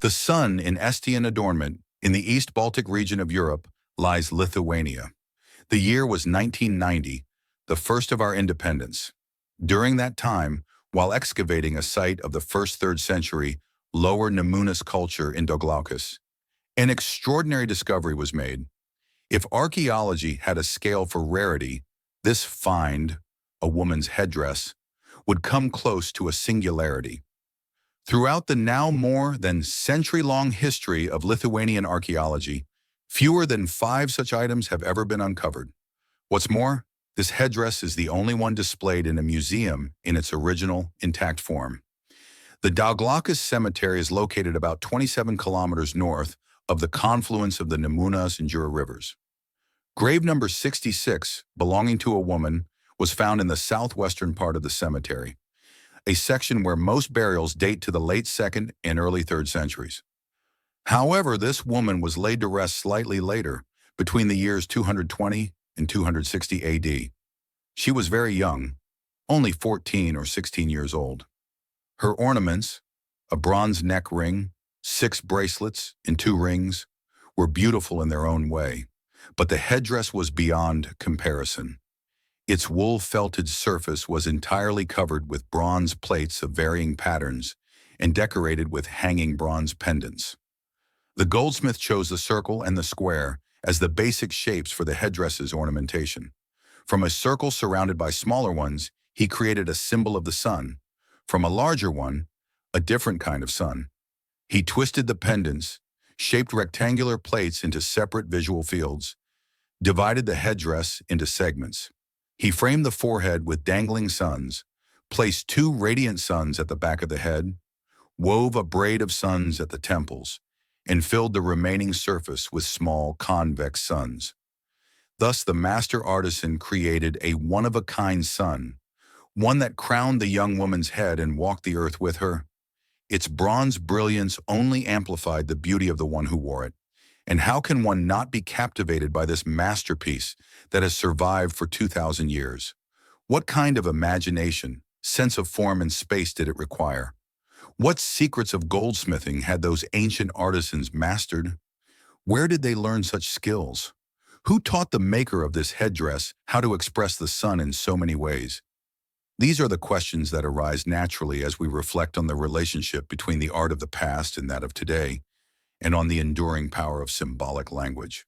The sun in Aestian Adornment, in the East Baltic region of Europe, lies Lithuania. The year was 1990, the first of our independence. During that time, while excavating a site of the first 3rd century Lower Nemunas culture in Dauglaukas, an extraordinary discovery was made. If archaeology had a scale for rarity, this find, a woman's headdress, would come close to a singularity. Throughout the now more than century-long history of Lithuanian archaeology, fewer than 5 such items have ever been uncovered. What's more, this headdress is the only one displayed in a museum in its original, intact form. The Dauglaukas Cemetery is located about 27 kilometers north of the confluence of the Nemunas and Jura rivers. Grave number 66, belonging to a woman, was found in the southwestern part of the cemetery, a section where most burials date to the late 2nd and early 3rd centuries. However, this woman was laid to rest slightly later, between the years 220 and 260 AD. She was very young, only 14 or 16 years old. Her ornaments, a bronze neck ring, 6 bracelets, and 2 rings, were beautiful in their own way, but the headdress was beyond comparison. Its wool-felted surface was entirely covered with bronze plates of varying patterns and decorated with hanging bronze pendants. The goldsmith chose the circle and the square as the basic shapes for the headdress's ornamentation. From a circle surrounded by smaller ones, he created a symbol of the sun. From a larger one, a different kind of sun. He twisted the pendants, shaped rectangular plates into separate visual fields, divided the headdress into segments. He framed the forehead with dangling suns, placed 2 radiant suns at the back of the head, wove a braid of suns at the temples, and filled the remaining surface with small convex suns. Thus, the master artisan created a one-of-a-kind sun, one that crowned the young woman's head and walked the earth with her. Its bronze brilliance only amplified the beauty of the one who wore it. And how can one not be captivated by this masterpiece that has survived for 2,000 years? What kind of imagination, sense of form and space did it require? What secrets of goldsmithing had those ancient artisans mastered? Where did they learn such skills? Who taught the maker of this headdress how to express the sun in so many ways? These are the questions that arise naturally as we reflect on the relationship between the art of the past and that of today, and on the enduring power of symbolic language.